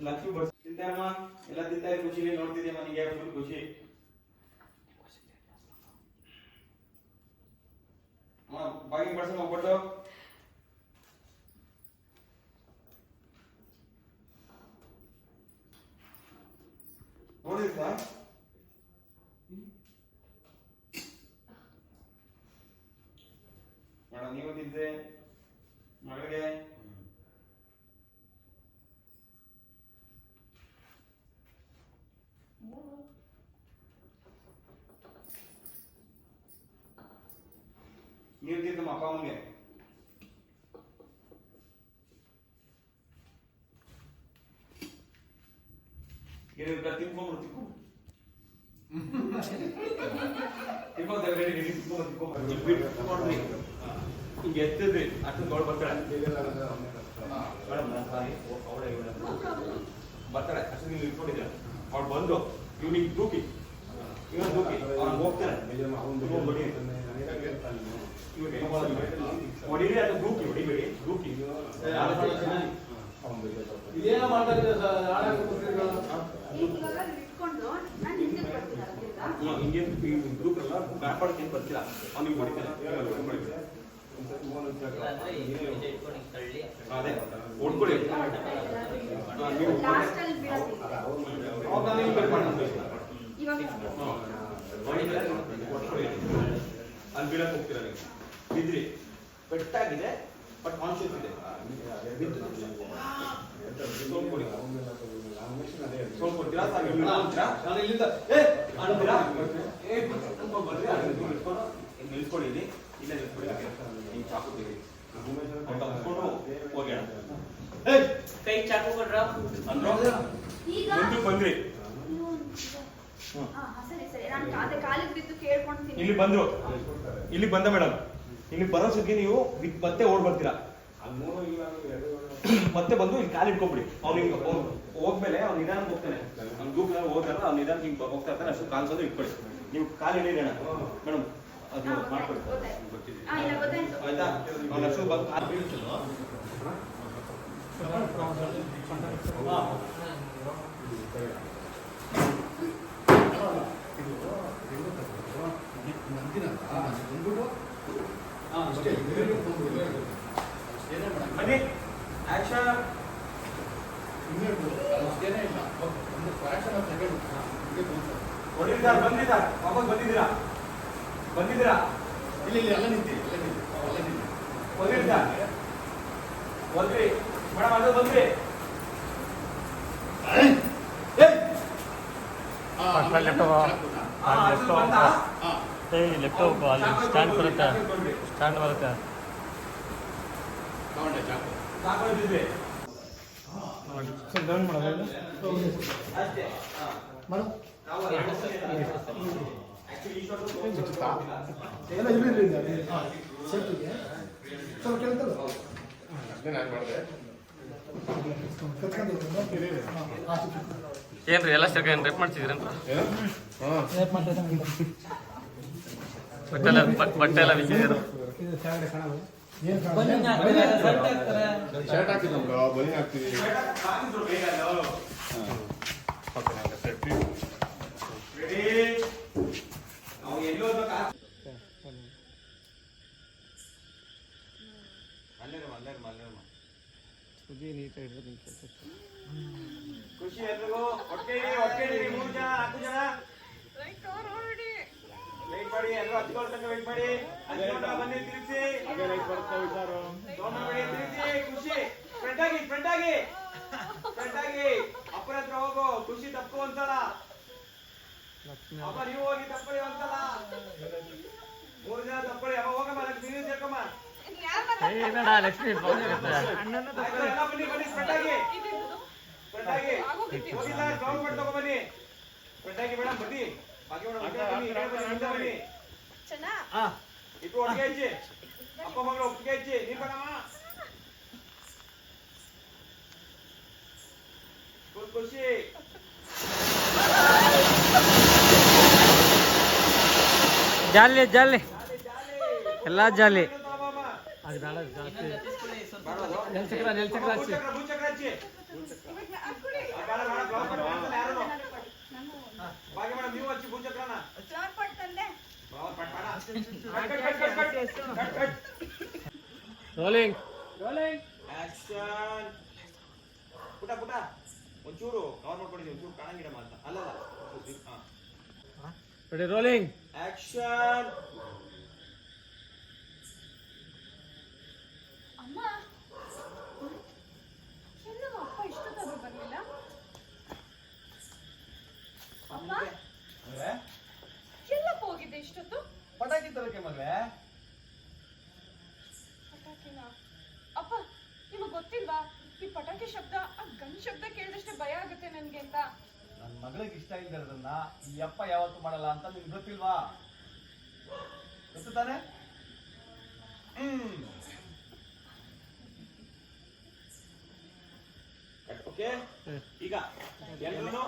ಲಕ್ಷ್ಮಿ ಬರ್ಸ್ ತಿಂತಾರಮ್ಮ ಎಲ್ಲ ತಿಂತಾರೆ ಖುಷಿ ನೋಡ್ತಿದ್ದೆ ಮನೆಗೆ ಫುಲ್ ಖುಷಿ ಬಾಗಿ ಬರ್ಸ ಹೋಗ್ಬಿಟ್ಟು ನೋಡಿದ್ರಾ ಮೇಡಮ್ ನೀವು ತಿಂದ್ರೆ ಮಗಳಿಗೆ ನೀವು ತಿಂದು ಅಪ್ಪ ಅಮ್ಮಂಗೆ ತಿನ್ಕೊಂಡು ಹಿಂಗೆ ಎತ್ತಿದ್ರಿ ಅಷ್ಟು ದೊಡ್ಡ ಬರ್ತಾಳೆ ಅಷ್ಟು ನೀವು ಇಟ್ಕೊಂಡಿದ್ದೀರ ಅವ್ರು ಬಂದು ಇವ್ನಿಗೆ ದೂಕಿ ಇವನು ದೂಕಿ ಅವ್ನು ಹೋಗ್ತಾನೆ ಹೊಡಿರಿ ಅದು ದೂಕಿ ಹೊಡಿಬೇಡಿ ದೂಕಿ ಇದೇನೋ ಮಾಡ್ತಾ ಇದ್ದೀರಾ ಹಿಂಗೆ ಗ್ರೂಪ್ ಎಲ್ಲ ವ್ಯಾಪಾರಕ್ಕೆ ಏನು ಬರ್ತೀರಾ ಅವ್ನಿಗೆ ಹೊಡಿತಾನೆ ಅದೇ ಹೊಡ್ಕೊಳ್ಳಿ ಅಲ್ಲಿ ಬೀಳಕ್ಕೆ ಹೋಗ್ತೀರಾ ನೀವು ಬಿದ್ರಿ ಪೆಟ್ಟಾಗಿದೆ ಬಟ್ ಕಾನ್ಶಿಯಸ್ ಇದೆ ಸೋಲ್ಕೊಡ್ತೀರಾ ಇಲ್ಲಿಂದ ನಿಲ್ಸ್ಕೊಳ್ಳಿ ಇಲ್ಲಿ ಇಲ್ಲ ನಿಲ್ಸ್ಕೊಳ್ಳಿ ನೀವು ಚಾಕು ತೆಗಿ ಹೋಗೋಣ ಕೈ ಚಾಕು ಕೊಡ್ರ ಅಂದ್ರು ಬಂದ್ರಿ ಇಲ್ಲಿ ಬಂದ್ರು ಇಲ್ಲಿ ಬಂದ ಮೇಡಮ್ ಇಲ್ಲಿ ಬರೋ ಸುದ್ದಿ ನೀವು ಮತ್ತೆ ಓಡ್ ಬರ್ತೀರಾ ಮತ್ತೆ ಬಂದು ಇಲ್ಲಿ ಕಾಲು ಇಟ್ಕೊಂಡ್ಬಿಡಿ ಅವ್ನಿಗೆ ಹೋಗ್ಮೇಲೆ ಅವ್ನು ನಿಧಾನಕ್ಕೆ ಹೋಗ್ತಾನೆ ಅವ್ನು ಗ್ರೂಪ್ನಲ್ಲಿ ಹೋಗ್ತಾರ ಅವ್ನು ನಿಧಾನಕ್ಕೆ ಹಿಂಗೆ ಹೋಗ್ತಾ ಇರ್ತಾನೆ ಅಷ್ಟು ಕಾಲ್ಸೋದು ಇಟ್ಕೊಳ್ಳಿ ನೀವು ಕಾಲು ಹಿಡಿಯೋಣ ಮೇಡಮ್ ಅದು ಮಾಡ್ಕೊಳ್ಳಿ ಆಯ್ತಾ ಅವ್ನು ಅಷ್ಟು ಬಂದು ಕಾಲು ಬೀಳ್ತಲ್ಲ ಬನ್ನಿ ಆಕ್ಷನ್ ಹೊಡಿದ್ದಾರೆ ಬಂದಿದ್ದಾರೆ ವಾಪಸ್ ಬಂದಿದ್ದೀರಾ ಬಂದಿದ್ದೀರಾ ಇಲ್ಲಿ ಇಲ್ಲಿ ಎಲ್ಲ ನಿಂತೀರಿ ಹೊಡಿದ್ದಾರೆ ಬಂದ್ರಿ ಮೇಡಮ್ ಅದು ಬಂದ್ರಿ ಲೆಫ್ಟ್ ಹೋಗು ಅಲ್ಲಿ ಸ್ಟ್ಯಾಂಡ್ ಬರುತ್ತೆ ಸ್ಟ್ಯಾಂಡ್ ಬರುತ್ತೆ ಡೌನ್ ಮಾಡೋದು ಏನ್ರಿ ಎಲ್ಲ ಸೆಕೆಂಡ್ ರೇಪ್ ಮಾಡ್ತಿದ್ರಂತ ಬಟ್ಟೆ ಎಲ್ಲ ಬಿಚ್ಚಿದ್ರು ಶರ್ಟ್ ಹಾಕಿದ್ನಲ್ಲ ಬನಿ ಹಾಕ್ತೀವಿ ಖುಷಿ ಎಲ್ರಿಗೂ ಹೊಟ್ಟೆ ಹೊಟ್ಟೆ 3 ಜನ 4 ಜನ ವೇಟ್ ಮಾಡಿ ಎಲ್ಲರೂ ಹಚ್ಕೊಳ್ತಂಗ ವೇಟ್ ಮಾಡಿ ಬನ್ನಿ ತಿರುಗಿಸಿ ತಿರುಗಿಸಿ ಖುಷಿ ಫ್ರೆಂಡ್ ಆಗಿ ಅಪ್ಪನ ಹತ್ರ ಹೋಗು ಖುಷಿ ತಪ್ಪು ಅಂತಲ್ಲ ಅಪ್ಪ ನೀವು ಹೋಗಿ ತಪ್ಪಳಿ ಅಂತಲ್ಲ 3 ಜನ ತಪ್ಪಳಿ ಅಮ್ಮ ಹೋಗಮ್ಮ ನೀನು ಸೇರ್ಕಮ್ಮ ಲಕ್ಷ್ಮಿ ಬನ್ನಿ ಫ್ರೆಂಡ್ ಆಗಿ ಹೋಗಿಲ್ಲ ಜಾಬ್ ಮಾಡಿ ತಗೋ ಬನ್ನಿ ಫ್ರೆಂಡ್ ಆಗಿ ಮೇಡಮ್ ಬನ್ನಿ ಇಟ್ಟು ಒಟ್ಟಿಗೆ ಹಚ್ಚಿ ಅಪ್ಪ ಮಗಳು ಒಟ್ಟಿಗೆ ಹಚ್ಚಿ ನೀನ್ ಬರಮ್ಮ ಖುಷಿ. ಜಾಲಿ ಜಾಲಿ ಎಲ್ಲ ಜಾಲಿ. Rolling action. ಪುಟ ಪುಟ ಒಂಚೂರು ಕವರ್ ಮಾಡ್ಕೊಂಡಿದ್ದೀವಿ, ಒಂಚೂರು ಕಾಣಂಗಿಡ ಮಾತ್ರ ಅಲ್ಲಲ್ಲ. Ready rolling action. ಅಮ್ಮ ಎಲ್ಲವ ಅಪ್ಪ ಇಷ್ಟೊತ್ತಾದ್ರೂ ಬರ್ಲಿಲ್ಲ? ಅಪ್ಪ ಎಲ್ಲಪ್ಪ ಹೋಗಿದ್ದೆ ಇಷ್ಟೊತ್ತು? ಪಟಾಕಿ ತರಕ್ಕೆ ಮಗಳೇ. ಪಟಾಕಿನ? ಅಪ್ಪ ನಿಮಗ್ ಗೊತ್ತಿಲ್ವಾ ಈ ಪಟಾಕಿ ಶಬ್ದ, ಆ ಗನ್ ಶಬ್ದ ಕೇಳಿದಷ್ಟೇ ಭಯ ಆಗುತ್ತೆ ನನ್ಗೆ ಅಂತ. ನನ್ನ ಮಗಳಿಗೆ ಇಷ್ಟ ಇಲ್ಲದನ್ನ ಈ ಅಪ್ಪ ಯಾವತ್ತು ಮಾಡಲ್ಲ ಅಂತ ನಿಮ್ಗೆ ಗೊತ್ತಿಲ್ವಾ? ಗೊತ್ತು ತಾನೆ? ಓಕೆ, ಈಗ ಎಲ್ಲರೂ